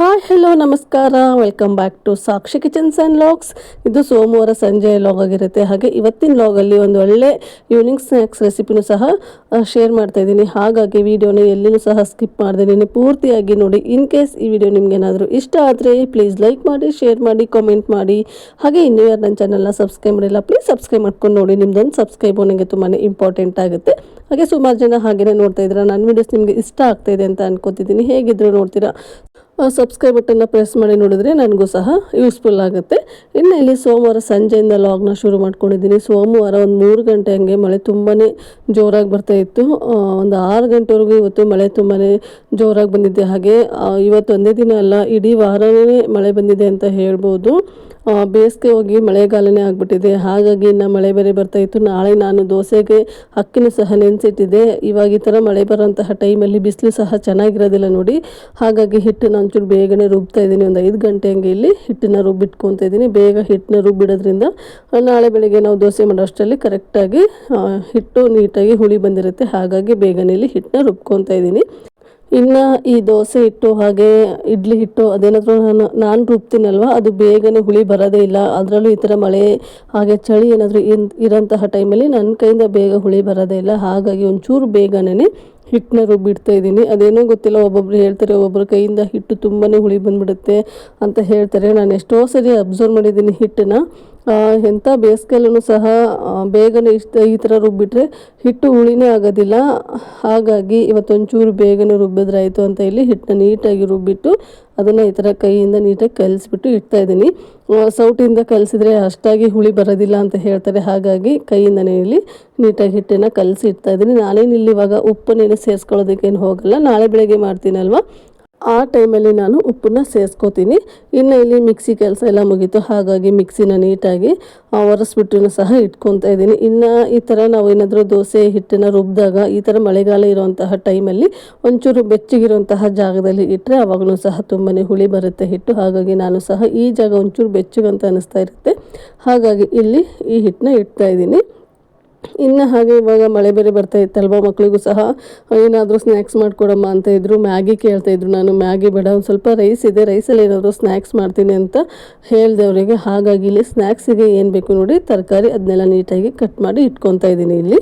Hi hello ನಮಸ್ಕಾರ, welcome back to Sakshi kitchens and vlogs. ಇದು ಸೋಮವಾರ ಸಂಜೆ ಲಾಗ್ ಆಗಿರುತ್ತೆ. ಹಾಗೆ ಇವತ್ತಿನ ಲಾಗಲ್ಲಿ ಒಂದು ಒಳ್ಳೆ ಈವ್ನಿಂಗ್ ಸ್ನ್ಯಾಕ್ಸ್ ರೆಸಿಪಿನೂ ಸಹ ಶೇರ್ ಮಾಡ್ತಾ ಇದ್ದೀನಿ. ಹಾಗಾಗಿ ವಿಡಿಯೋನ ಎಲ್ಲಿನೂ ಸಹ ಸ್ಕಿಪ್ ಮಾಡಿದ್ದೀನಿ, ಪೂರ್ತಿಯಾಗಿ ನೋಡಿ. ಇನ್ ಕೇಸ್ ಈ ವಿಡಿಯೋ ನಿಮಗೇನಾದರೂ ಇಷ್ಟ ಆದರೆ ಪ್ಲೀಸ್ ಲೈಕ್ ಮಾಡಿ, ಶೇರ್ ಮಾಡಿ, ಕಾಮೆಂಟ್ ಮಾಡಿ. ಹಾಗೆ ಇನ್ನೂ ಯಾರು ನನ್ನ ಚಾನಲ್ನ ಸಬ್ಸ್ಕ್ರೈಬ್ ಮಾಡಿಲ್ಲ ಪ್ಲೀಸ್ ಸಬ್ಸ್ಕ್ರೈಬ್ ಮಾಡ್ಕೊಂಡು ನೋಡಿ. ನಿಮ್ದೊಂದು ಸಬ್ಸ್ಕ್ರೈಬ್ ನನಗೆ ತುಂಬಾ ಇಂಪಾರ್ಟೆಂಟ್ ಆಗುತ್ತೆ. ಹಾಗೆ ಸುಮಾರು ಜನ ಹಾಗೆಯೇ ನೋಡ್ತಾ ಇದ್ದೀರಾ. ನನ್ನ ವೀಡಿಯೋಸ್ ನಿಮಗೆ ಇಷ್ಟ ಆಗ್ತಾ ಇದೆ ಅಂತ ಅನ್ಕೋತಿದ್ದೀನಿ. ಹೇಗಿದ್ರು ನೋಡ್ತೀರಾ, ಸಬ್ಸ್ಕ್ರೈಬ್ ಬಟನ್ನ ಪ್ರೆಸ್ ಮಾಡಿ ನೋಡಿದ್ರೆ ನನಗೂ ಸಹ ಯೂಸ್ಫುಲ್ ಆಗುತ್ತೆ. ಇನ್ನು ಇಲ್ಲಿ ಸೋಮವಾರ ಸಂಜೆಯಿಂದ ಲಾಗ್ನ ಶುರು ಮಾಡ್ಕೊಂಡಿದ್ದೀನಿ. ಸೋಮವಾರ ಒಂದು 3 ಗಂಟೆ ಹಂಗೆ ಮಳೆ ತುಂಬಾ ಜೋರಾಗಿ ಬರ್ತಾ ಇತ್ತು. ಒಂದು 6 ಗಂಟೆವರೆಗೂ ಇವತ್ತು ಮಳೆ ತುಂಬಾ ಜೋರಾಗಿ ಬಂದಿದೆ. ಹಾಗೆ ಇವತ್ತು ಒಂದೇ ದಿನ ಅಲ್ಲ, ಇಡೀ ವಾರವೇ ಮಳೆ ಬಂದಿದೆ ಅಂತ ಹೇಳ್ಬೋದು. ಬೇಸಿಗೆ ಹೋಗಿ ಮಳೆಗಾಲನೇ ಆಗಿಬಿಟ್ಟಿದೆ. ಹಾಗಾಗಿ ಇನ್ನು ಮಳೆ ಬೇರೆ ಬರ್ತಾ ಇತ್ತು. ನಾಳೆ ನಾನು ದೋಸೆಗೆ ಅಕ್ಕಿನೂ ಸಹ ನೆನೆಸಿಟ್ಟಿದ್ದೆ. ಇವಾಗ ಈ ಥರ ಮಳೆ ಬರೋಂತಹ ಟೈಮಲ್ಲಿ ಬಿಸಿಲು ಸಹ ಚೆನ್ನಾಗಿರೋದಿಲ್ಲ ನೋಡಿ. ಹಾಗಾಗಿ ಹಿಟ್ಟನ್ನು ಒಂಚೂರು ಬೇಗನೆ ರುಬ್ತಾ ಇದ್ದೀನಿ. ಒಂದು 5 ಗಂಟೆ ಹಂಗೆ ಇಲ್ಲಿ ಹಿಟ್ಟನ್ನು ರುಬ್ಬಿಟ್ಕೊತಾ ಇದ್ದೀನಿ. ಬೇಗ ಹಿಟ್ಟನ್ನ ರುಬ್ಬಿಡೋದ್ರಿಂದ ನಾಳೆ ಬೆಳಗ್ಗೆ ನಾವು ದೋಸೆ ಮಾಡೋ ಅಷ್ಟರಲ್ಲಿ ಕರೆಕ್ಟಾಗಿ ಹಿಟ್ಟು ನೀಟಾಗಿ ಹುಳಿ ಬಂದಿರುತ್ತೆ. ಹಾಗಾಗಿ ಬೇಗನೆ ಇಲ್ಲಿ ಹಿಟ್ಟನ್ನ ರುಬ್ಕೊತಾ ಇದ್ದೀನಿ. ಇನ್ನು ಈ ದೋಸೆ ಹಿಟ್ಟು ಹಾಗೆ ಇಡ್ಲಿ ಹಿಟ್ಟು ಅದೇನಾದರೂ ನಾನು ರುಬ್ತೀನಲ್ವ, ಅದು ಬೇಗನೆ ಹುಳಿ ಬರೋದೇ ಇಲ್ಲ. ಅದರಲ್ಲೂ ಈ ಥರ ಮಳೆ ಹಾಗೆ ಚಳಿ ಏನಾದರೂ ಇರೋಂತಹ ಟೈಮಲ್ಲಿ ನನ್ನ ಕೈಯಿಂದ ಬೇಗ ಹುಳಿ ಬರೋದೇ ಇಲ್ಲ. ಹಾಗಾಗಿ ಒಂಚೂರು ಬೇಗನೆ ಹಿಟ್ಟನ್ನ ರುಬ್ಬಿಡ್ತಾ ಇದ್ದೀನಿ. ಅದೇನೋ ಗೊತ್ತಿಲ್ಲ, ಒಬ್ಬೊಬ್ರು ಹೇಳ್ತಾರೆ ಒಬ್ಬೊಬ್ಬರ ಕೈಯಿಂದ ಹಿಟ್ಟು ತುಂಬಾ ಹುಳಿ ಬಂದುಬಿಡುತ್ತೆ ಅಂತ ಹೇಳ್ತಾರೆ. ನಾನು ಎಷ್ಟೋ ಸರಿ ಅಬ್ಸರ್ವ್ ಮಾಡಿದ್ದೀನಿ ಹಿಟ್ಟನ್ನು. ಎಂಥ ಬೇಸಿಗೆಯಲ್ಲೂ ಸಹ ಬೇಗನೆ ಈ ಥರ ರುಬ್ಬಿಟ್ರೆ ಹಿಟ್ಟು ಹುಳಿನೇ ಆಗೋದಿಲ್ಲ. ಹಾಗಾಗಿ ಇವತ್ತೊಂಚೂರು ಬೇಗನೆ ರುಬ್ಬಿದ್ರಾಯಿತು ಅಂತ ಇಲ್ಲಿ ಹಿಟ್ಟನ್ನ ನೀಟಾಗಿ ರುಬ್ಬಿಟ್ಟು ಅದನ್ನು ಈ ಥರ ಕೈಯಿಂದ ನೀಟಾಗಿ ಕಲಿಸ್ಬಿಟ್ಟು ಇಡ್ತಾ ಇದ್ದೀನಿ. ಸೌಟಿಂದ ಕಲಿಸಿದ್ರೆ ಅಷ್ಟಾಗಿ ಹುಳಿ ಬರೋದಿಲ್ಲ ಅಂತ ಹೇಳ್ತಾರೆ. ಹಾಗಾಗಿ ಕೈಯಿಂದನೇ ಇಲ್ಲಿ ನೀಟಾಗಿ ಹಿಟ್ಟನ್ನು ಕಲಸಿ ಇಡ್ತಾ ಇದ್ದೀನಿ. ನಾನೇನಿಲ್ಲಿ ಇವಾಗ ಉಪ್ಪನ್ನೇನು ಸೇರಿಸ್ಕೊಳ್ಳೋದಕ್ಕೇನು ಹೋಗಲ್ಲ, ನಾಳೆ ಬೆಳಗ್ಗೆ ಮಾಡ್ತೀನಲ್ವ ಆ ಟೈಮಲ್ಲಿ ನಾನು ಉಪ್ಪನ್ನ ಸೇರಿಸ್ಕೋತೀನಿ. ಇನ್ನು ಇಲ್ಲಿ ಮಿಕ್ಸಿ ಕೆಲಸ ಎಲ್ಲ ಮುಗೀತು. ಹಾಗಾಗಿ ಮಿಕ್ಸಿನ ನೀಟಾಗಿ ಒರೆಸ್ಬಿಟ್ಟು ಸಹ ಇಟ್ಕೊತಾ ಇದ್ದೀನಿ. ಇನ್ನು ಈ ಥರ ನಾವು ಏನಾದರೂ ದೋಸೆ ಹಿಟ್ಟನ್ನು ರುಬ್ಬಿದಾಗ ಈ ಥರ ಮಳೆಗಾಲ ಇರುವಂತಹ ಟೈಮಲ್ಲಿ ಒಂಚೂರು ಬೆಚ್ಚಗಿರುವಂತಹ ಜಾಗದಲ್ಲಿ ಇಟ್ಟರೆ ಅವಾಗಲೂ ಸಹ ತುಂಬಾ ಹುಳಿ ಬರುತ್ತೆ ಹಿಟ್ಟು. ಹಾಗಾಗಿ ನಾನು ಸಹ ಈ ಜಾಗ ಒಂಚೂರು ಬೆಚ್ಚಗಂತ ಅನ್ನಿಸ್ತಾ ಇರುತ್ತೆ. ಹಾಗಾಗಿ ಇಲ್ಲಿ ಈ ಹಿಟ್ಟನ್ನ ಇಡ್ತಾ ಇದ್ದೀನಿ. ಇನ್ನು ಹಾಗೆ ಇವಾಗ ಮಳೆ ಬೇರೆ ಬರ್ತಾ ಇತ್ತಲ್ವ, ಮಕ್ಕಳಿಗೂ ಸಹ ಏನಾದರೂ ಸ್ನ್ಯಾಕ್ಸ್ ಮಾಡಿಕೊಡಮ್ಮ ಅಂತ ಇದ್ದರು. ಮ್ಯಾಗಿ ಕೇಳ್ತಾಯಿದ್ರು. ನಾನು ಮ್ಯಾಗಿ ಬೇಡ, ಒಂದು ಸ್ವಲ್ಪ ರೈಸ್ ಇದೆ, ರೈಸಲ್ಲಿ ಏನಾದರೂ ಸ್ನ್ಯಾಕ್ಸ್ ಮಾಡ್ತೀನಿ ಅಂತ ಹೇಳಿದೆ ಅವರಿಗೆ. ಹಾಗಾಗಿ ಇಲ್ಲಿ ಸ್ನ್ಯಾಕ್ಸಿಗೆ ಏನು ಬೇಕು ನೋಡಿ ತರಕಾರಿ ಅದನ್ನೆಲ್ಲ ನೀಟಾಗಿ ಕಟ್ ಮಾಡಿ ಇಟ್ಕೊತಾ ಇದ್ದೀನಿ ಇಲ್ಲಿ.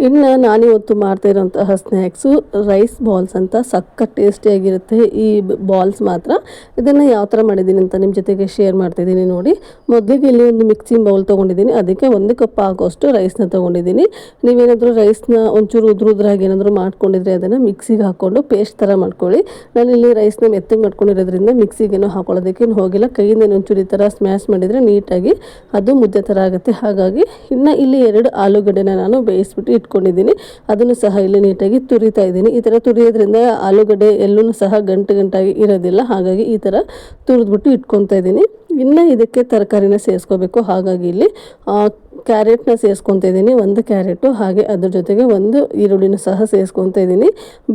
ಇನ್ನು ನಾನಿವತ್ತು ಮಾಡ್ತಾಯಿರೋಂತಹ ಸ್ನ್ಯಾಕ್ಸು ರೈಸ್ ಬಾಲ್ಸ್ ಅಂತ ಸಖತ್ ಟೇಸ್ಟಿಯಾಗಿರುತ್ತೆ ಈ ಬಾಲ್ಸ್ ಮಾತ್ರ. ಇದನ್ನು ಯಾವ ಥರ ಮಾಡಿದ್ದೀನಿ ಅಂತ ನಿಮ್ಮ ಜೊತೆಗೆ ಶೇರ್ ಮಾಡ್ತಾಯಿದ್ದೀನಿ ನೋಡಿ. ಮೊದಲಿಗೆ ಇಲ್ಲಿ ಒಂದು ಮಿಕ್ಸಿಂಗ್ ಬೌಲ್ ತೊಗೊಂಡಿದ್ದೀನಿ. ಅದಕ್ಕೆ 1 ಕಪ್ ಆಗೋಷ್ಟು ರೈಸ್ನ ತೊಗೊಂಡಿದ್ದೀನಿ. ನೀವೇನಾದರೂ ರೈಸ್ನ ಒಂಚೂರು ಉದ್ರಾಗಿ ಏನಾದರೂ ಮಾಡ್ಕೊಂಡಿದ್ರೆ ಅದನ್ನು ಮಿಕ್ಸಿಗೆ ಹಾಕ್ಕೊಂಡು ಪೇಸ್ಟ್ ಥರ ಮಾಡ್ಕೊಳ್ಳಿ. ನಾನಿಲ್ಲಿ ರೈಸ್ನ ಮೆತ್ತಗೆ ಮಾಡ್ಕೊಂಡಿರೋದ್ರಿಂದ ಮಿಕ್ಸಿಗೇನು ಹಾಕೊಳ್ಳೋದಕ್ಕೇನು ಹೋಗಿಲ್ಲ. ಕೈಯಿಂದ ಒಂಚೂರು ಈ ಥರ ಸ್ಮ್ಯಾಶ್ ಮಾಡಿದರೆ ನೀಟಾಗಿ ಅದು ಮುದ್ದೆ ಥರ ಆಗುತ್ತೆ. ಹಾಗಾಗಿ ಇನ್ನು ಇಲ್ಲಿ 2 ಆಲೂಗಡ್ಡೆನ ನಾನು ಬೇಯಿಸ್ಬಿಟ್ಟು ಇಟ್ಕೊಂಡಿದ್ದೀನಿ. ಅದನ್ನು ಸಹ ಇಲ್ಲಿ ನೀಟಾಗಿ ತುರಿತಾ ಇದ್ದೀನಿ. ಈ ಥರ ತುರಿಯೋದ್ರಿಂದ ಆಲೂಗಡ್ಡೆ ಎಲ್ಲೂ ಸಹ ಗಂಟಾಗಿ ಇರೋದಿಲ್ಲ. ಹಾಗಾಗಿ ಈ ಥರ ತುರಿದ್ಬಿಟ್ಟು ಇಟ್ಕೊತಾ ಇದ್ದೀನಿ. ಇನ್ನು ಇದಕ್ಕೆ ತರಕಾರಿನ ಸೇರಿಸ್ಕೋಬೇಕು. ಹಾಗಾಗಿ ಇಲ್ಲಿ ಕ್ಯಾರೆಟ್ನ ಸೇರಿಸ್ಕೊತಾ ಇದ್ದೀನಿ, 1 ಕ್ಯಾರೆಟು. ಹಾಗೆ ಅದ್ರ ಜೊತೆಗೆ 1 ಈರುಳ್ಳಿನ ಸಹ ಸೇರಿಸ್ಕೊತಾ ಇದ್ದೀನಿ.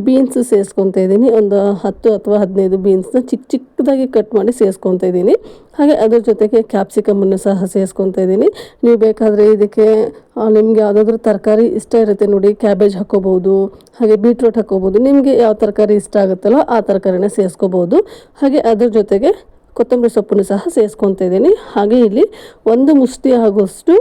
ಬೀನ್ಸ್ ಸೇರಿಸ್ಕೊತಾ ಇದ್ದೀನಿ, ಒಂದು 10 ಅಥವಾ 15 ಬೀನ್ಸ್ನ ಚಿಕ್ಕದಾಗಿ ಕಟ್ ಮಾಡಿ ಸೇರಿಸ್ಕೊತಾ ಇದ್ದೀನಿ. ಹಾಗೆ ಅದ್ರ ಜೊತೆಗೆ ಕ್ಯಾಪ್ಸಿಕಮನ್ನು ಸಹ ಸೇರಿಸ್ಕೊತಾ ಇದ್ದೀನಿ. ನೀವು ಬೇಕಾದರೆ ಇದಕ್ಕೆ ನಿಮಗೆ ಯಾವುದಾದ್ರೂ ತರಕಾರಿ ಇಷ್ಟ ಇರುತ್ತೆ ನೋಡಿ, ಕ್ಯಾಬೇಜ್ ಹಾಕ್ಕೋಬೋದು, ಹಾಗೆ ಬೀಟ್ರೋಟ್ ಹಾಕ್ಕೋಬೋದು. ನಿಮಗೆ ಯಾವ ತರಕಾರಿ ಇಷ್ಟ ಆಗುತ್ತಲ್ಲೋ ಆ ತರಕಾರಿನ ಸೇರಿಸ್ಕೋಬೋದು. ಹಾಗೆ ಅದ್ರ ಜೊತೆಗೆ ಕೊತ್ತಂಬರಿ ಸೊಪ್ಪನ್ನು ಸಹ ಸೇರಿಸ್ಕೊತಾ ಇದ್ದೀನಿ. ಹಾಗೆ ಇಲ್ಲಿ 1 ಮುಷ್ಟಿ ಆಗೋಷ್ಟು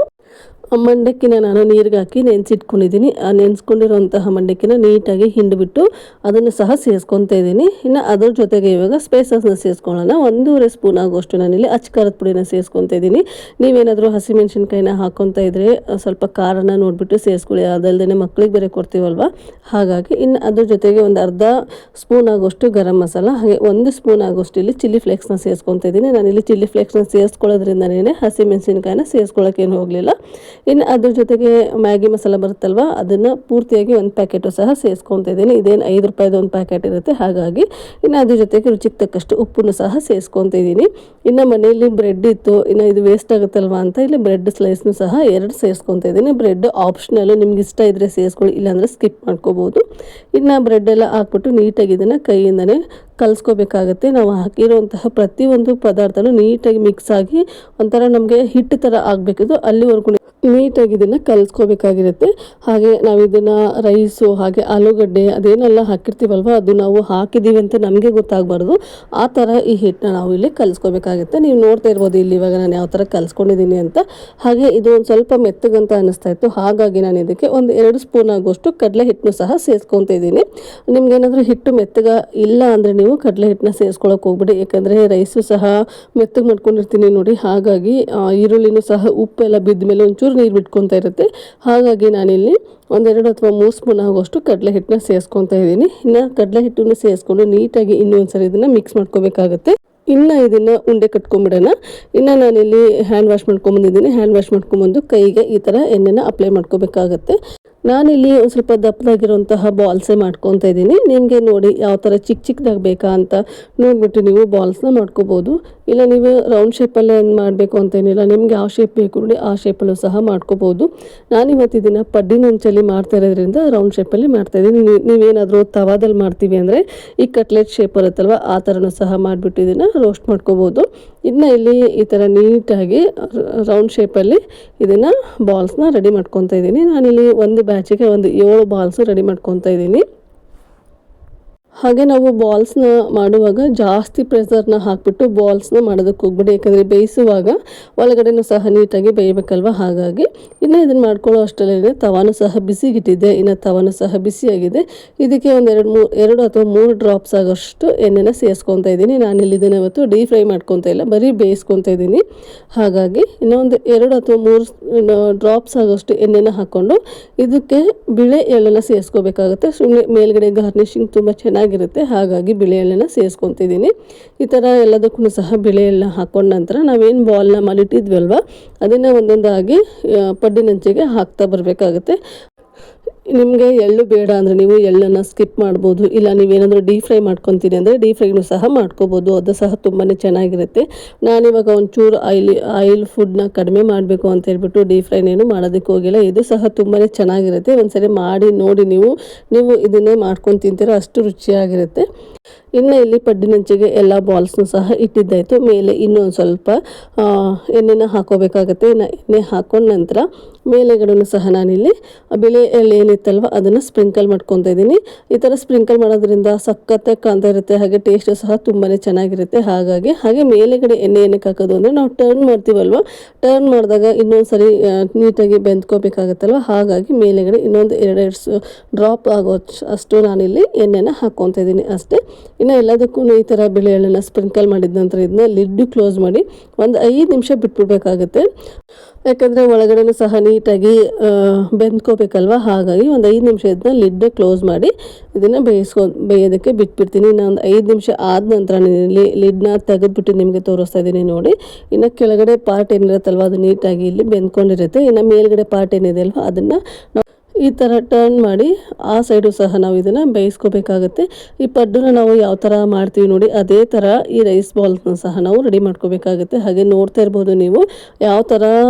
ಮಂಡಕ್ಕಿನ ನಾನು ನೀರಿಗೆ ಹಾಕಿ ನೆನೆಸಿಟ್ಕೊಂಡಿದ್ದೀನಿ. ಆ ನೆನೆಸ್ಕೊಂಡಿರೋಂತಹ ಮಂಡಕ್ಕಿನ ನೀಟಾಗಿ ಹಿಂಡಿಬಿಟ್ಟು ಅದನ್ನು ಸಹ ಸೇರಿಸ್ಕೊತಾ ಇದ್ದೀನಿ. ಇನ್ನು ಅದ್ರ ಜೊತೆಗೆ ಇವಾಗ ಸ್ಪೈಸಸ್ನ ಸೇರಿಸ್ಕೊಳ್ಳೋಣ. 1.5 ಸ್ಪೂನ್ ಆಗುವಷ್ಟು ನಾನಿಲ್ಲಿ ಅಚ್ಚಕಾರದ ಪುಡಿನ ಸೇರಿಸ್ಕೊತಾ ಇದ್ದೀನಿ. ನೀವೇನಾದರೂ ಹಸಿಮೆಣ್ಸಿನ್ಕಾಯಿನ ಹಾಕ್ಕೊತಾ ಇದ್ದರೆ ಸ್ವಲ್ಪ ಖಾರನ ನೋಡಿಬಿಟ್ಟು ಸೇರಿಸ್ಕೊಳ್ಳಿ. ಅದಲ್ಲದೆ ಮಕ್ಕಳಿಗೆ ಬೇರೆ ಕೊಡ್ತೀವಲ್ವ, ಹಾಗಾಗಿ. ಇನ್ನು ಅದ್ರ ಜೊತೆಗೆ ಒಂದು ಅರ್ಧ ಸ್ಪೂನ್ ಆಗುವಷ್ಟು ಗರಂ ಮಸಾಲ, ಹಾಗೆ 1 ಸ್ಪೂನ್ ಆಗುವಷ್ಟು ಇಲ್ಲಿ ಚಿಲ್ಲಿ ಫ್ಲೇಕ್ಸ್ನ ಸೇರಿಸ್ಕೊತಾ ಇದ್ದೀನಿ. ನಾನಿಲ್ಲಿ ಚಿಲ್ಲಿ ಫ್ಲೇಕ್ಸ್ನ ಸೇರಿಸ್ಕೊಳ್ಳೋದ್ರಿಂದನೇ ಹಸಿಮೆಣಸಿನ್ಕಾಯಿನ ಸೇರಿಸ್ಕೊಳ್ಳೋಕ್ಕೇನು ಹೋಗಲಿಲ್ಲ. ಇನ್ನು ಅದ್ರ ಜೊತೆಗೆ ಮ್ಯಾಗಿ ಮಸಾಲ ಬರುತ್ತಲ್ವ, ಅದನ್ನು ಪೂರ್ತಿಯಾಗಿ 1 ಪ್ಯಾಕೆಟು ಸಹ ಸೇರಿಸ್ಕೊತಾ ಇದ್ದೀನಿ. ಇದೇನು 5 ರೂಪಾಯಿದು ಒಂದು ಪ್ಯಾಕೆಟ್ ಇರುತ್ತೆ, ಹಾಗಾಗಿ. ಇನ್ನು ಅದ್ರ ಜೊತೆಗೆ ರುಚಿಗೆ ತಕ್ಕಷ್ಟು ಉಪ್ಪನ್ನು ಸಹ ಸೇರಿಸ್ಕೊತಾ ಇದ್ದೀನಿ. ಇನ್ನು ಮನೆಯಲ್ಲಿ ಬ್ರೆಡ್ ಇತ್ತು, ಇನ್ನು ಇದು ವೇಸ್ಟ್ ಆಗುತ್ತಲ್ವ ಅಂತ ಇಲ್ಲಿ ಬ್ರೆಡ್ ಸ್ಲೈಸ್ನು ಸಹ 2 ಸೇರಿಸ್ಕೊತಾ ಇದ್ದೀನಿ. ಬ್ರೆಡ್ ಆಪ್ಷನಲ್ಲು, ನಿಮ್ಗೆ ಇಷ್ಟ ಇದ್ದರೆ ಸೇರಿಸ್ಕೊಳ್ಳಿ, ಇಲ್ಲಾಂದರೆ ಸ್ಕಿಪ್ ಮಾಡ್ಕೋಬೋದು. ಇನ್ನು ಬ್ರೆಡ್ ಎಲ್ಲ ಹಾಕ್ಬಿಟ್ಟು ನೀಟಾಗಿ ಇದನ್ನು ಕೈಯಿಂದನೇ ಕಲಿಸ್ಕೋಬೇಕಾಗತ್ತೆ. ನಾವು ಹಾಕಿರುವಂತಹ ಪ್ರತಿಯೊಂದು ಪದಾರ್ಥನೂ ನೀಟಾಗಿ ಮಿಕ್ಸ್ ಆಗಿ ಒಂಥರ ನಮಗೆ ಹಿಟ್ಟು ಥರ ಆಗಬೇಕಿದ್ದು ಅಲ್ಲಿವರೆಗೂ ನೀಟಾಗಿ ಇದನ್ನು ಕಲಿಸ್ಕೋಬೇಕಾಗಿರುತ್ತೆ. ಹಾಗೆ ನಾವು ಇದನ್ನು ರೈಸು ಹಾಗೆ ಆಲೂಗಡ್ಡೆ ಅದೇನೆಲ್ಲ ಹಾಕಿರ್ತೀವಲ್ವ, ಅದು ನಾವು ಹಾಕಿದ್ದೀವಿ ಅಂತ ನಮಗೆ ಗೊತ್ತಾಗಬಾರ್ದು. ಆ ಥರ ಈ ಹಿಟ್ಟನ್ನ ನಾವು ಇಲ್ಲಿ ಕಲಿಸ್ಕೋಬೇಕಾಗುತ್ತೆ. ನೀವು ನೋಡ್ತಾ ಇರ್ಬೋದು ಇಲ್ಲಿ ಇವಾಗ ನಾನು ಯಾವ ಥರ ಕಲಿಸ್ಕೊಂಡಿದ್ದೀನಿ ಅಂತ. ಹಾಗೆ ಇದು ಒಂದು ಸ್ವಲ್ಪ ಮೆತ್ತಗಂತ ಅನ್ನಿಸ್ತಾ ಇತ್ತು, ಹಾಗಾಗಿ ನಾನು ಇದಕ್ಕೆ ಒಂದು 2 ಸ್ಪೂನ್ ಆಗುವಷ್ಟು ಕಡಲೆ ಹಿಟ್ಟನ್ನು ಸಹ ಸೇರಿಸ್ಕೊತಾ ಇದ್ದೀನಿ. ನಿಮ್ಗೇನಾದರೂ ಹಿಟ್ಟು ಮೆತ್ತಗ ಇಲ್ಲ ಅಂದರೆ ನೀವು ಕಡಲೆ ಹಿಟ್ಟನ್ನ ಸೇರಿಸ್ಕೊಳ್ಳೋಕೆ ಹೋಗ್ಬಿಡಿ, ಯಾಕಂದರೆ ರೈಸು ಸಹ ಮೆತ್ತಗೆ ಮಾಡ್ಕೊಂಡಿರ್ತೀನಿ ನೋಡಿ, ಹಾಗಾಗಿ ಈರುಳ್ಳಿನೂ ಸಹ ಉಪ್ಪೆಲ್ಲ ಬಿದ್ದ ಮೇಲೆ ಒಂಚೂರು ನೀರು ಬಿಟ್ಕೊತಾ ಇರುತ್ತೆ. ಹಾಗಾಗಿ ನಾನಿಲ್ಲಿ 1-2 ಅಥವಾ 3 ಸ್ಪೂನ್ ಆಗುವಷ್ಟು ಕಡಲೆ ಹಿಟ್ಟನ್ನ ಸೇರಿಸ್ಕೊತಾ ಇದ್ದೀನಿ. ಇನ್ನು ಕಡಲೆ ಹಿಟ್ಟನ್ನು ಸೇರಿಸ್ಕೊಂಡು ನೀಟಾಗಿ ಇನ್ನೊಂದ್ಸರಿ ಇದನ್ನು ಮಿಕ್ಸ್ ಮಾಡ್ಕೋಬೇಕಾಗುತ್ತೆ. ಇನ್ನು ಇದನ್ನು ಉಂಡೆ ಕಟ್ಕೊಂಬಿಡೋಣ. ಇನ್ನು ನಾನಿಲ್ಲಿ ಹ್ಯಾಂಡ್ ವಾಶ್ ಮಾಡ್ಕೊಂಬಂದಿದ್ದೀನಿ. ಹ್ಯಾಂಡ್ ವಾಶ್ ಮಾಡ್ಕೊಂಬಂದು ಕೈಗೆ ಈ ಥರ ಎಣ್ಣೆನ ಅಪ್ಲೈ ಮಾಡ್ಕೋಬೇಕಾಗತ್ತೆ. ನಾನಿಲ್ಲಿ ಒಂದು ಸ್ವಲ್ಪ ದಪ್ಪದಾಗಿರುವಂತಹ ಬಾಲ್ಸೇ ಮಾಡ್ಕೊತಾ ಇದ್ದೀನಿ. ನಿಮಗೆ ನೋಡಿ ಯಾವ ಥರ ಚಿಕ್ಕದಾಗಿ ಬೇಕಾ ಅಂತ ನೋಡಿಬಿಟ್ಟು ನೀವು ಬಾಲ್ಸ್ನ ಮಾಡ್ಕೋಬೋದು. ಇಲ್ಲ ನೀವು ರೌಂಡ್ ಶೇಪಲ್ಲೇ ಮಾಡಬೇಕು ಅಂತೇನಿಲ್ಲ, ನಿಮ್ಗೆ ಯಾವ ಶೇಪ್ ಬೇಕು ನೋಡಿ ಆ ಶೇಪಲ್ಲೂ ಸಹ ಮಾಡ್ಕೋಬೋದು. ನಾನಿವತ್ತು ಇದನ್ನು ಪಡ್ಡಿನ ಹಂಚಲ್ಲಿ ಮಾಡ್ತಾ ಇರೋದ್ರಿಂದ ರೌಂಡ್ ಶೇಪಲ್ಲಿ ಮಾಡ್ತಾಯಿದ್ದೀನಿ. ನೀವೇನಾದರೂ ತವಾದಲ್ಲಿ ಮಾಡ್ತೀವಿ ಅಂದರೆ ಈ ಕಟ್ಲೆಟ್ ಶೇಪ್ ಬರುತ್ತಲ್ವ, ಆ ಥರನೂ ಸಹ ಮಾಡಿಬಿಟ್ಟು ಇದನ್ನು ರೋಸ್ಟ್ ಮಾಡ್ಕೋಬೋದು. ಇನ್ನು ಇಲ್ಲಿ ಈ ಥರ ನೀಟಾಗಿ ರೌಂಡ್ ಶೇಪಲ್ಲಿ ಇದನ್ನು ಬಾಲ್ಸ್ನ ರೆಡಿ ಮಾಡ್ಕೊತಾ ಇದ್ದೀನಿ. ನಾನಿಲ್ಲಿ ಒಂದು ಬ್ಯಾಚಿಗೆ ಒಂದು 7 ಬಾಲ್ಸು ರೆಡಿ ಮಾಡ್ಕೊತಾ ಇದ್ದೀನಿ. ಹಾಗೆ ನಾವು ಬಾಲ್ಸ್ನ ಮಾಡುವಾಗ ಜಾಸ್ತಿ ಪ್ರೆಷರ್ನ ಹಾಕಿಬಿಟ್ಟು ಬಾಲ್ಸ್ನ ಮಾಡೋದಕ್ಕೆ ಹೋಗ್ಬಿಡಿ, ಯಾಕಂದರೆ ಬೇಯಿಸುವಾಗ ಒಳಗಡೆನೂ ಸಹ ನೀಟಾಗಿ ಬೇಯಬೇಕಲ್ವ, ಹಾಗಾಗಿ. ಇನ್ನು ಇದನ್ನು ಮಾಡ್ಕೊಳ್ಳೋ ಅಷ್ಟರಲ್ಲೇ ತವಾನು ಸಹ ಬಿಸಿಗಿಟ್ಟಿದ್ದೆ. ಇನ್ನು ತವಾನು ಸಹ ಬಿಸಿಯಾಗಿದೆ. ಇದಕ್ಕೆ ಒಂದು 2 ಅಥವಾ 3 ಡ್ರಾಪ್ಸ್ ಆಗೋಷ್ಟು ಎಣ್ಣೆನ ಸೇರಿಸ್ಕೊತಾ ಇದ್ದೀನಿ. ನಾನಿಲ್ಲಿ ಇದನ್ನು ಇವತ್ತು ಡೀಪ್ ಫ್ರೈ ಮಾಡ್ಕೊತಾ ಇಲ್ಲ, ಬರೀ ಬೇಯಿಸ್ಕೊತಾ ಇದ್ದೀನಿ. ಹಾಗಾಗಿ ಇನ್ನೊಂದು 2 ಅಥವಾ 3 ಡ್ರಾಪ್ಸ್ ಆಗೋಷ್ಟು ಎಣ್ಣೆನ ಹಾಕ್ಕೊಂಡು ಇದಕ್ಕೆ ಬಿಳೆ ಎಳ್ಳನ್ನು ಸೇರಿಸ್ಕೋಬೇಕಾಗುತ್ತೆ. ಸುಮ್ಮನೆ ಮೇಲ್ಗಡೆ ಗಾರ್ನಿಷಿಂಗ್ ತುಂಬ ಚೆನ್ನಾಗಿರುತ್ತೆ, ಹಾಗಾಗಿ ಬಿಳೆ ಎಳ್ಳನ್ನು ಸೇರಿಸ್ಕೊತಿದ್ದೀನಿ. ಈ ಥರ ಎಲ್ಲದಕ್ಕೂ ಸಹ ಬಿಳೆ ಎಳ್ಳ ಹಾಕೊಂಡ ನಂತರ ನಾವೇನು ಬಾಲ್ನ ಮಾಡಿಟ್ಟಿದ್ವಲ್ವ, ಅದನ್ನು ಒಂದೊಂದಾಗಿ ಪಡ್ಡಿನಂಚಿಗೆ ಹಾಕ್ತಾ ಬರಬೇಕಾಗುತ್ತೆ. ನಿಮಗೆ ಎಳ್ಳು ಬೇಡ ಅಂದರೆ ನೀವು ಎಳ್ಳನ್ನು ಸ್ಕಿಪ್ ಮಾಡ್ಬೋದು. ಇಲ್ಲ ನೀವೇನಾದರೂ ಡೀಪ್ ಫ್ರೈ ಮಾಡ್ಕೊತೀನಿ ಅಂದರೆ ಡೀಪ್ ಫ್ರೈನೂ ಸಹ ಮಾಡ್ಕೋಬೋದು, ಅದು ಸಹ ತುಂಬಾ ಚೆನ್ನಾಗಿರುತ್ತೆ. ನಾನಿವಾಗ ಒಂಚೂರು ಆಯಿಲ್ ಫುಡ್ನ ಕಡಿಮೆ ಮಾಡಬೇಕು ಅಂತ ಹೇಳ್ಬಿಟ್ಟು ಡೀಪ್ ಫ್ರೈನೇನು ಮಾಡೋದಕ್ಕೆ ಹೋಗಿಲ್ಲ. ಇದು ಸಹ ತುಂಬಾ ಚೆನ್ನಾಗಿರುತ್ತೆ. ಒಂದ್ಸರಿ ಮಾಡಿ ನೋಡಿ, ನೀವು ಇದನ್ನೇ ಮಾಡ್ಕೊಂಡು ತಿಂತೀರ, ಅಷ್ಟು ರುಚಿಯಾಗಿರುತ್ತೆ. ಇನ್ನು ಇಲ್ಲಿ ಪಡ್ಡಿನಂಚಿಗೆ ಎಲ್ಲ ಬಾಲ್ಸ್ನು ಸಹ ಇಟ್ಟಿದ್ದಾಯಿತು. ಮೇಲೆ ಇನ್ನೊಂದು ಸ್ವಲ್ಪ ಎಣ್ಣೆನ ಹಾಕೋಬೇಕಾಗತ್ತೆ. ಎಣ್ಣೆ ಹಾಕೊಂಡ ನಂತರ ಮೇಲೆಗಡೆನೂ ಸಹ ನಾನಿಲ್ಲಿ ಬಿಳೆ ಎಳ್ಳು ಏನಿತ್ತಲ್ವ ಅದನ್ನು ಸ್ಪ್ರಿಂಕಲ್ ಮಾಡ್ಕೊತಾ ಇದ್ದೀನಿ. ಈ ಥರ ಸ್ಪ್ರಿಂಕಲ್ ಮಾಡೋದ್ರಿಂದ ಸಖತ್ತಾಗಿ ಕಾಣ್ತಾ ಇರುತ್ತೆ, ಹಾಗೆ ಟೇಸ್ಟು ಸಹ ತುಂಬಾ ಚೆನ್ನಾಗಿರುತ್ತೆ. ಹಾಗೆ ಮೇಲೆಗಡೆ ಎಣ್ಣೆ ಏನಕ್ಕೆ ಹಾಕೋದು ಅಂದರೆ ನಾವು ಟರ್ನ್ ಮಾಡ್ತೀವಲ್ವ, ಟರ್ನ್ ಮಾಡಿದಾಗ ಇನ್ನೊಂದು ಸರಿ ನೀಟಾಗಿ ಬೆಂದ್ಕೋಬೇಕಾಗತ್ತಲ್ವ, ಹಾಗಾಗಿ ಮೇಲೆಗಡೆ ಇನ್ನೊಂದು 2 ಡ್ರಾಪ್ ಆಗೋ ಅಷ್ಟು ನಾನಿಲ್ಲಿ ಎಣ್ಣೆನ ಹಾಕ್ಕೊತಾ ಇದ್ದೀನಿ ಅಷ್ಟೇ. ಇನ್ನು ಎಲ್ಲದಕ್ಕೂ ಈ ಥರ ಬಿಳೆ ಎಳ್ಳನ್ನು ಸ್ಪ್ರಿಂಕಲ್ ಮಾಡಿದ ನಂತರ ಇದನ್ನ ಲಿಡ್ ಕ್ಲೋಸ್ ಮಾಡಿ ಒಂದು 5 ನಿಮಿಷ ಬಿಟ್ಬಿಡ್ಬೇಕಾಗುತ್ತೆ. ಯಾಕಂದರೆ ಒಳಗಡೆನೂ ಸಹ ನೀಟಾಗಿ ಬೆಂದ್ಕೋಬೇಕಲ್ವ, ಹಾಗಾಗಿ ಒಂದು 5 ನಿಮಿಷ ಇದನ್ನ ಲಿಡ್ ಕ್ಲೋಸ್ ಮಾಡಿ ಇದನ್ನು ಬೇಯೋದಕ್ಕೆ ಬಿಟ್ಬಿಡ್ತೀನಿ. ಇನ್ನು ಒಂದು 5 ನಿಮಿಷ ಆದ ನಂತರ ಇಲ್ಲಿ ಲಿಡ್ನ ತೆಗೆದುಬಿಟ್ಟು ನಿಮಗೆ ತೋರಿಸ್ತಾ ಇದ್ದೀನಿ ನೋಡಿ. ಇನ್ನು ಕೆಳಗಡೆ ಪಾರ್ಟ್ ಏನಿರುತ್ತಲ್ವ ಅದು ನೀಟಾಗಿ ಇಲ್ಲಿ ಬೆಂದ್ಕೊಂಡಿರುತ್ತೆ. ಇನ್ನು ಮೇಲ್ಗಡೆ ಪಾರ್ಟ್ ಏನಿದೆ ಅಲ್ವ ಅದನ್ನು ಈ ಥರ ಟರ್ನ್ ಮಾಡಿ ಆ ಸೈಡು ಸಹ ನಾವು ಇದನ್ನು ಬೇಯಿಸ್ಕೋಬೇಕಾಗುತ್ತೆ. ಈ ಪಡ್ಡನ್ನ ನಾವು ಯಾವ ಥರ ಮಾಡ್ತೀವಿ ನೋಡಿ ಅದೇ ಥರ ಈ ರೈಸ್ ಬಾಲ್ಸ್ನ ಸಹ ನಾವು ರೆಡಿ ಮಾಡ್ಕೋಬೇಕಾಗುತ್ತೆ. ಹಾಗೆ ನೋಡ್ತಾ ಇರ್ಬೋದು ನೀವು ಯಾವ ಥರ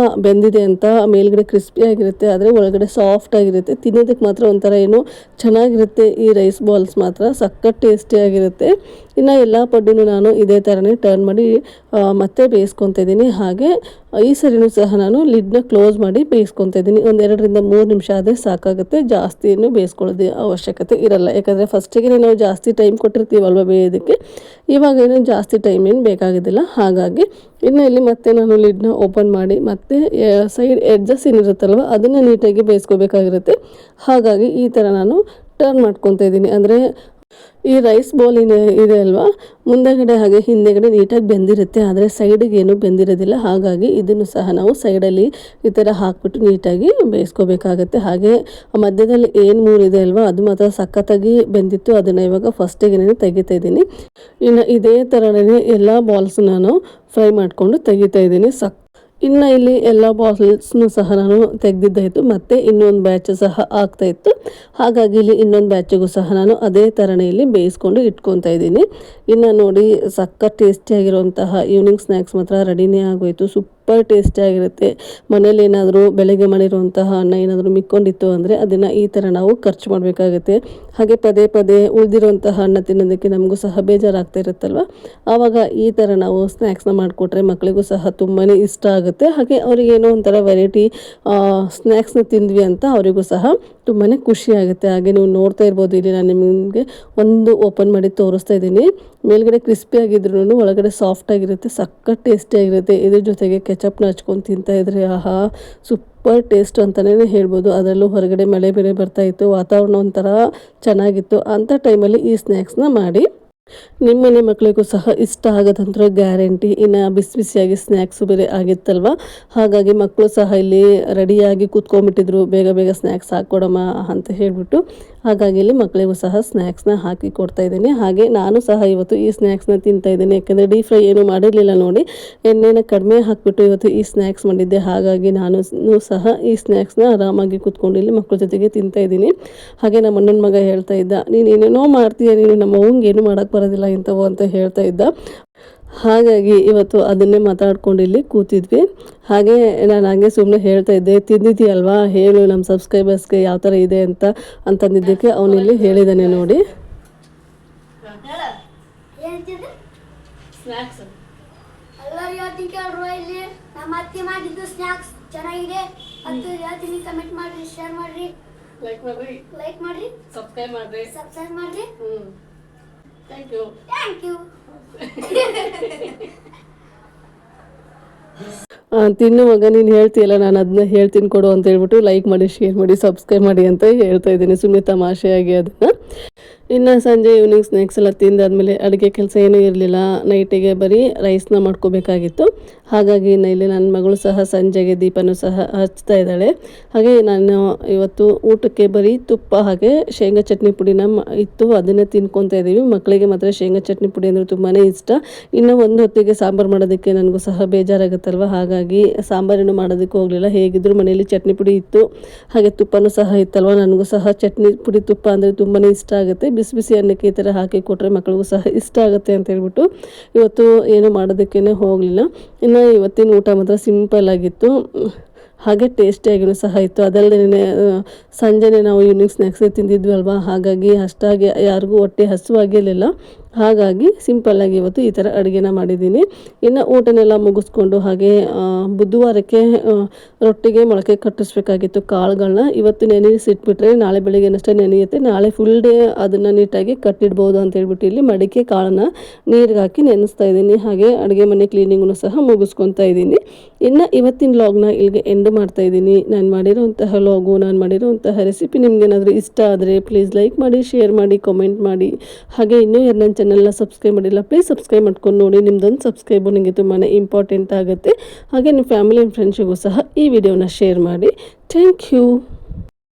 ಬೆಂದಿದೆ ಅಂತ. ಮೇಲ್ಗಡೆ ಕ್ರಿಸ್ಪಿಯಾಗಿರುತ್ತೆ, ಆದರೆ ಒಳಗಡೆ ಸಾಫ್ಟ್ ಆಗಿರುತ್ತೆ. ತಿನ್ನೋದಕ್ಕೆ ಮಾತ್ರ ಒಂಥರ ಏನೋ ಚೆನ್ನಾಗಿರುತ್ತೆ. ಈ ರೈಸ್ ಬಾಲ್ಸ್ ಮಾತ್ರ ಸಖತ್ ಟೇಸ್ಟಿಯಾಗಿರುತ್ತೆ. ಇನ್ನು ಎಲ್ಲ ಪಡ್ಡನ್ನು ನಾನು ಇದೇ ಥರನೇ ಟರ್ನ್ ಮಾಡಿ ಮತ್ತೆ ಬೇಯಿಸ್ಕೊತಾ ಇದ್ದೀನಿ. ಹಾಗೆ ಈ ಸರಿನೂ ಸಹ ನಾನು ಲಿಡ್ನ ಕ್ಲೋಸ್ ಮಾಡಿ ಬೇಯಿಸ್ಕೊತಾ ಇದ್ದೀನಿ. ಒಂದು 2 ರಿಂದ 3 ನಿಮಿಷ ಆದರೆ ಸಾಕು. ಸಾಕಾಗುತ್ತೆ, ಜಾಸ್ತಿ ಏನು ಬೇಯಿಸ್ಕೊಳ್ಳೋದು ಅವಶ್ಯಕತೆ ಇರಲ್ಲ. ಯಾಕಂದರೆ ಫಸ್ಟಿಗೆ ನಾವು ಜಾಸ್ತಿ ಟೈಮ್ ಕೊಟ್ಟಿರ್ತೀವಲ್ವ ಬೇಯೋದಕ್ಕೆ, ಇವಾಗೇನು ಜಾಸ್ತಿ ಟೈಮ್ ಏನು ಬೇಕಾಗೋದಿಲ್ಲ. ಹಾಗಾಗಿ ಇನ್ನು ಇಲ್ಲಿ ಮತ್ತೆ ನಾನು ಲಿಡ್ನ ಓಪನ್ ಮಾಡಿ ಮತ್ತೆ ಸೈಡ್ ಎಡ್ಜಸ್ ಏನಿರುತ್ತಲ್ವ ಅದನ್ನು ನೀಟಾಗಿ ಬೇಯಿಸ್ಕೋಬೇಕಾಗಿರುತ್ತೆ. ಹಾಗಾಗಿ ಈ ಥರ ನಾನು ಟರ್ನ್ ಮಾಡ್ಕೊತಾ ಇದ್ದೀನಿ. ಅಂದರೆ ಈ ರೈಸ್ ಬೌಲ್ ಇದೆ ಅಲ್ವಾ, ಮುಂದೆಗಡೆ ಹಾಗೆ ಹಿಂದೆಗಡೆ ನೀಟಾಗಿ ಬೆಂದಿರುತ್ತೆ, ಆದರೆ ಸೈಡಿಗೆ ಏನು ಬೆಂದಿರೋದಿಲ್ಲ. ಹಾಗಾಗಿ ಇದನ್ನು ಸಹ ನಾವು ಸೈಡಲ್ಲಿ ಈ ಥರ ಹಾಕ್ಬಿಟ್ಟು ನೀಟಾಗಿ ಬೇಯಿಸ್ಕೋಬೇಕಾಗತ್ತೆ. ಹಾಗೆ ಮಧ್ಯದಲ್ಲಿ ಏನು ಮೂರಿದೆ ಅಲ್ವಾ ಅದು ಮಾತ್ರ ಸಖತ್ತಾಗಿ ಬೆಂದಿತ್ತು, ಅದನ್ನು ಇವಾಗ ಫಸ್ಟಿಗೆ ತೆಗಿತಾ ಇದ್ದೀನಿ. ಇನ್ನು ಇದೇ ಥರನೇ ಎಲ್ಲ ಬಾಲ್ಸ್ ನಾನು ಫ್ರೈ ಮಾಡಿಕೊಂಡು ತೆಗಿತಾ ಇದ್ದೀನಿ. ಇನ್ನು ಇಲ್ಲಿ ಎಲ್ಲ ಬಾಲ್ಸ್ನು ಸಹ ನಾನು ತೆಗೆದಿದ್ದಾಯಿತು, ಮತ್ತು ಇನ್ನೊಂದು ಬ್ಯಾಚ್ ಸಹ ಆಗ್ತಾಯಿತ್ತು. ಹಾಗಾಗಿ ಇಲ್ಲಿ ಇನ್ನೊಂದು ಬ್ಯಾಚಿಗೂ ಸಹ ನಾನು ಅದೇ ಥರನೇ ಇಲ್ಲಿ ಬೇಯಿಸ್ಕೊಂಡು ಇಟ್ಕೊತಾ ಇದ್ದೀನಿ. ಇನ್ನು ನೋಡಿ ಸಖತ್ ಟೇಸ್ಟಿಯಾಗಿರುವಂತಹ ಈವ್ನಿಂಗ್ ಸ್ನ್ಯಾಕ್ಸ್ ಮಾತ್ರ ರೆಡಿನೇ ಆಗೋಯಿತು. ಸೂಪರ್ ಟೇಸ್ಟಿಯಾಗಿರುತ್ತೆ. ಮನೇಲಿ ಏನಾದರೂ ಬೆಳಗ್ಗೆ ಮಾಡಿರುವಂತಹ ಅನ್ನ ಏನಾದರೂ ಮಿಕ್ಕೊಂಡಿತ್ತು ಅಂದರೆ ಅದನ್ನು ಈ ಥರ ನಾವು ಖರ್ಚು ಮಾಡಬೇಕಾಗುತ್ತೆ. ಹಾಗೆ ಪದೇ ಪದೇ ಉಳಿದಿರುವಂತಹ ಅನ್ನ ತಿನ್ನೋದಕ್ಕೆ ನಮಗೂ ಸಹ ಬೇಜಾರಾಗ್ತಾ ಇರುತ್ತಲ್ವ, ಆವಾಗ ಈ ಥರ ನಾವು ಸ್ನ್ಯಾಕ್ಸ್ನ ಮಾಡಿಕೊಟ್ರೆ ಮಕ್ಕಳಿಗೂ ಸಹ ತುಂಬಾ ಇಷ್ಟ ಆಗುತ್ತೆ. ಹಾಗೆ ಅವರಿಗೇನೋ ಒಂಥರ ವೆರೈಟಿ ಸ್ನ್ಯಾಕ್ಸ್ನ ತಿಂದ್ವಿ ಅಂತ ಅವರಿಗೂ ಸಹ ತುಂಬಾ ಖುಷಿಯಾಗುತ್ತೆ. ಹಾಗೆ ನೀವು ನೋಡ್ತಾ ಇರ್ಬೋದು, ಇಲ್ಲಿ ನಾನು ನಿಮಗೆ ಒಂದು ಓಪನ್ ಮಾಡಿ ತೋರಿಸ್ತಾ ಇದ್ದೀನಿ. ಮೇಲ್ಗಡೆ ಕ್ರಿಸ್ಪಿ ಆಗಿದ್ರು ಒಳಗಡೆ ಸಾಫ್ಟ್ ಆಗಿರುತ್ತೆ, ಸಖತ್ ಟೇಸ್ಟಿಯಾಗಿರುತ್ತೆ. ಇದ್ರ ಜೊತೆಗೆ ಕೆಚಪ್ನ ಹಚ್ಕೊಂಡು ತಿಂತಾ ಇದ್ರೆ ಆಹಾ ಸೂಪರ್ ಟೇಸ್ಟ್ ಅಂತಲೇ ಹೇಳ್ಬೋದು. ಅದರಲ್ಲೂ ಹೊರಗಡೆ ಮಳೆ ಬೇರೆ ಬರ್ತಾಯಿತ್ತು, ವಾತಾವರಣ ಒಂಥರ ಚೆನ್ನಾಗಿತ್ತು. ಅಂಥ ಟೈಮಲ್ಲಿ ಈ ಸ್ನ್ಯಾಕ್ಸ್ನ ಮಾಡಿ ನಿಮ್ಮನೆ ಮಕ್ಕಳಿಗೂ ಸಹ ಇಷ್ಟ ಆಗೋದಂದ್ರೆ ಗ್ಯಾರಂಟಿ. ಇನ್ನು ಬಿಸಿ ಬಿಸಿಯಾಗಿ ಸ್ನ್ಯಾಕ್ಸು ಬೇರೆ ಆಗಿತ್ತಲ್ವ, ಹಾಗಾಗಿ ಮಕ್ಕಳು ಸಹ ಇಲ್ಲಿ ರೆಡಿಯಾಗಿ ಕೂತ್ಕೊಂಡ್ಬಿಟ್ಟಿದ್ರು, ಬೇಗ ಬೇಗ ಸ್ನ್ಯಾಕ್ಸ್ ಹಾಕ್ಕೊಡಮ್ಮ ಅಂತ ಹೇಳಿಬಿಟ್ಟು. ಹಾಗಾಗಿ ಇಲ್ಲಿ ಮಕ್ಕಳಿಗೂ ಸಹ ಸ್ನ್ಯಾಕ್ಸ್ನ ಹಾಕಿ ಕೊಡ್ತಾ ಇದ್ದೀನಿ. ಹಾಗೆ ನಾನು ಸಹ ಇವತ್ತು ಈ ಸ್ನ್ಯಾಕ್ಸ್ನ ತಿಂತಾ ಇದ್ದೀನಿ, ಯಾಕೆಂದರೆ ಡೀಪ್ ಫ್ರೈ ಏನೂ ಮಾಡಿರಲಿಲ್ಲ ನೋಡಿ, ಎಣ್ಣೆನ ಕಡಿಮೆ ಹಾಕಿಬಿಟ್ಟು ಇವತ್ತು ಈ ಸ್ನ್ಯಾಕ್ಸ್ ಮಾಡಿದ್ದೆ. ಹಾಗಾಗಿ ನಾನು ಸಹ ಈ ಸ್ನ್ಯಾಕ್ಸ್ನ ಆರಾಮಾಗಿ ಕೂತ್ಕೊಂಡು ಇಲ್ಲಿ ಮಕ್ಕಳ ಜೊತೆಗೆ ತಿಂತಾ ಇದ್ದೀನಿ. ಹಾಗೆ ನಮ್ಮ ಅಣ್ಣನ ಮಗ ಹೇಳ್ತಾ ಇದ್ದ, ನೀನು ಏನೇನೋ ಮಾಡ್ತೀಯ, ನೀನು ನಮ್ಮ ಅವ್ವಂಗೆ ಏನು ಮಾಡೋಕ್ಕೆ ಬರೋದಿಲ್ಲ ಇಂಥವು ಅಂತ ಹೇಳ್ತಾ ಇದ್ದ. ಹಾಗಾಗಿ ಇವತ್ತು ಅದನ್ನೇ ಮಾತಾಡ್ಕೊಂಡು ಇಲ್ಲಿ ಕೂತಿದ್ವಿ. ಹಾಗೆ ನಾನು ಹಾಗೆ ಸುಮ್ಮನೆ ಹೇಳ್ತಾ ಇದ್ದೆ, ತಿಂದಿದ್ದೀಯಲ್ವಾ ಹೇಳು ನಮ್ಮ ಸಬ್ಸ್ಕ್ರೈಬರ್ಸ್ಗೆ ಯಾವ ಥರ ಇದೆ ಅಂತಂದಿದ್ದಕ್ಕೆ ಅವನಿಲ್ಲಿ ಹೇಳಿದ್ದಾನೆ ನೋಡಿ. ಸ್ನ್ಯಾಕ್ಸ್ ಎಲ್ಲರೂ ಹೇಳ್ತೀನಿ ಕೇಳ್ರು, ಇಲ್ಲಿ ನಮ್ಮ ಅತ್ತೆ ಮಾಡಿದ್ದು ಸ್ನ್ಯಾಕ್ಸ್ ಚೆನ್ನಾಗಿದೆ ಅಂತ ಹೇಳ್ತೀನಿ. ಕಮೆಂಟ್ ಮಾಡಿರಿ, ಶೇರ್ ಮಾಡಿರಿ, ಲೈಕ್ ಮಾಡಿರಿ, ಸಬ್ಸ್ಕ್ರೈಬ್ ಮಾಡಿರಿ. Thank you. ತಿನ್ನುವಾಗ ನೀನು ಹೇಳ್ತೀಯಲ್ಲ, ನಾನು ಅದನ್ನ ಹೇಳ್ತೀನಿ ಕೊಡು ಅಂತ ಹೇಳ್ಬಿಟ್ಟು ಲೈಕ್ ಮಾಡಿ, ಶೇರ್ ಮಾಡಿ, ಸಬ್ಸ್ಕ್ರೈಬ್ ಮಾಡಿ ಅಂತ ಹೇಳ್ತಾ ಇದ್ದೀನಿ ಸುಮ್ಮನೆ ತಮಾಷೆಯಾಗಿ ಅದನ್ನು. ಇನ್ನು ಸಂಜೆ ಈವ್ನಿಂಗ್ ಸ್ನ್ಯಾಕ್ಸ್ ಎಲ್ಲ ತಿಂದಾದ್ಮೇಲೆ ಅಡುಗೆ ಕೆಲಸ ಏನೂ ಇರಲಿಲ್ಲ, ನೈಟಿಗೆ ಬರೀ ರೈಸ್ನ ಮಾಡ್ಕೋಬೇಕಾಗಿತ್ತು. ಹಾಗಾಗಿ ಇನ್ನು ಇಲ್ಲಿ ನನ್ನ ಮಗಳು ಸಹ ಸಂಜೆಗೆ ದೀಪನೂ ಸಹ ಹಚ್ತಾ ಇದ್ದಾಳೆ. ಹಾಗೆ ನಾನು ಇವತ್ತು ಊಟಕ್ಕೆ ಬರೀ ತುಪ್ಪ ಹಾಗೆ ಶೇಂಗಾ ಚಟ್ನಿ ಪುಡಿನ ಇತ್ತು, ಅದನ್ನೇ ತಿನ್ಕೊತಾ ಇದ್ದೀವಿ. ಮಕ್ಕಳಿಗೆ ಮಾತ್ರ ಶೇಂಗಾ ಚಟ್ನಿ ಪುಡಿ ಅಂದರೆ ತುಂಬಾ ಇಷ್ಟ. ಇನ್ನು ಒಂದು ಹೊತ್ತಿಗೆ ಸಾಂಬಾರು ಮಾಡೋದಕ್ಕೆ ನನಗೂ ಸಹ ಬೇಜಾರಾಗುತ್ತಲ್ವ, ಹಾಗಾಗಿ ಸಾಂಬಾರೇನು ಮಾಡೋದಕ್ಕೆ ಹೋಗಲಿಲ್ಲ. ಹೇಗಿದ್ದರೂ ಮನೆಯಲ್ಲಿ ಚಟ್ನಿ ಪುಡಿ ಇತ್ತು, ಹಾಗೆ ತುಪ್ಪನೂ ಸಹ ಇತ್ತಲ್ವ, ನನಗೂ ಸಹ ಚಟ್ನಿ ಪುಡಿ ತುಪ್ಪ ಅಂದರೆ ತುಂಬಾ ಇಷ್ಟ ಆಗುತ್ತೆ. ಬಿಸಿ ಬಿಸಿ ಅನ್ನಕ್ಕೆ ಈ ಥರ ಹಾಕಿ ಕೊಟ್ಟರೆ ಮಕ್ಕಳಿಗೂ ಸಹ ಇಷ್ಟ ಆಗುತ್ತೆ ಅಂತ ಹೇಳ್ಬಿಟ್ಟು ಇವತ್ತು ಏನು ಮಾಡೋದಕ್ಕೇ ಹೋಗಲಿಲ್ಲ. ಇನ್ನು ಇವತ್ತಿನ ಊಟ ಮಾತ್ರ ಸಿಂಪಲ್ ಆಗಿತ್ತು, ಹಾಗೆ ಟೇಸ್ಟಿಯಾಗಿಯೂ ಸಹ ಇತ್ತು. ಅದಲ್ಲದೆ ಸಂಜೆನೇ ನಾವು ಈವ್ನಿಂಗ್ ಸ್ನ್ಯಾಕ್ಸ್ ತಿಂದಿದ್ವಲ್ವ, ಹಾಗಾಗಿ ಅಷ್ಟಾಗಿ ಯಾರಿಗೂ ಹೊಟ್ಟೆ ಹಸಿವಾಗಿರಲಿಲ್ಲ. ಹಾಗಾಗಿ ಸಿಂಪಲ್ಲಾಗಿ ಇವತ್ತು ಈ ಥರ ಅಡುಗೆನ ಮಾಡಿದ್ದೀನಿ. ಇನ್ನು ಊಟನೆಲ್ಲ ಮುಗಿಸ್ಕೊಂಡು ಹಾಗೆ ಬುಧವಾರಕ್ಕೆ ರೊಟ್ಟಿಗೆ ಮೊಳಕೆ ಕಟ್ಟಿಸ್ಬೇಕಾಗಿತ್ತು ಕಾಳುಗಳನ್ನ. ಇವತ್ತು ನೆನೆಸಿಟ್ಬಿಟ್ರೆ ನಾಳೆ ಬೆಳಿಗ್ಗೆನಷ್ಟೇ ನೆನೆಯುತ್ತೆ, ನಾಳೆ ಫುಲ್ ಡೇ ಅದನ್ನು ನೀಟಾಗಿ ಕಟ್ಟಿಡ್ಬೋದು ಅಂತ ಹೇಳ್ಬಿಟ್ಟು ಇಲ್ಲಿ ಮಡಿಕೆ ಕಾಳನ್ನ ನೀರಿಗೆ ಹಾಕಿ ನೆನೆಸ್ತಾ ಇದ್ದೀನಿ. ಹಾಗೆ ಅಡುಗೆ ಮನೆ ಕ್ಲೀನಿಂಗನ್ನು ಸಹ ಮುಗಿಸ್ಕೊತಾ ಇದ್ದೀನಿ. ಇನ್ನು ಇವತ್ತಿನ ವ್ಲಾಗ್ನ ಇಲ್ಲಿಗೆ ಎಂಡ್ ಮಾಡ್ತಾ ಇದ್ದೀನಿ. ನಾನು ಮಾಡಿರೋಂತಹ ವ್ಲಾಗು, ನಾನು ಮಾಡಿರೋಂತಹ ರೆಸಿಪಿ ನಿಮಗೇನಾದರೂ ಇಷ್ಟ ಆದರೆ ಪ್ಲೀಸ್ ಲೈಕ್ ಮಾಡಿ, ಶೇರ್ ಮಾಡಿ, ಕಾಮೆಂಟ್ ಮಾಡಿ. ಹಾಗೆ ಇನ್ನೂ ಯಾರು ನನ್ನ ಚಾನಲ್ನ ಸಬ್ಸ್ಕ್ರೈಬ್ ಮಾಡಿಲ್ಲ ಪ್ಲೀಸ್ ಸಬ್ಸ್ಕ್ರೈಬ್ ಮಾಡ್ಕೊಂಡು ನೋಡಿ. ನಿಮ್ಮದೊಂದು ಸಬ್ಸ್ಕ್ರೈಬು ನನಗೆ ತುಂಬಾ ಇಂಪಾರ್ಟೆಂಟ್ ಆಗುತ್ತೆ. ಹಾಗೆ ನಿಮ್ಮ ಫ್ಯಾಮಿಲಿ ಆ್ಯಂಡ್ ಫ್ರೆಂಡ್ಸಿಗೂ ಸಹ ಈ ವಿಡಿಯೋನ ಶೇರ್ ಮಾಡಿ. Thank you.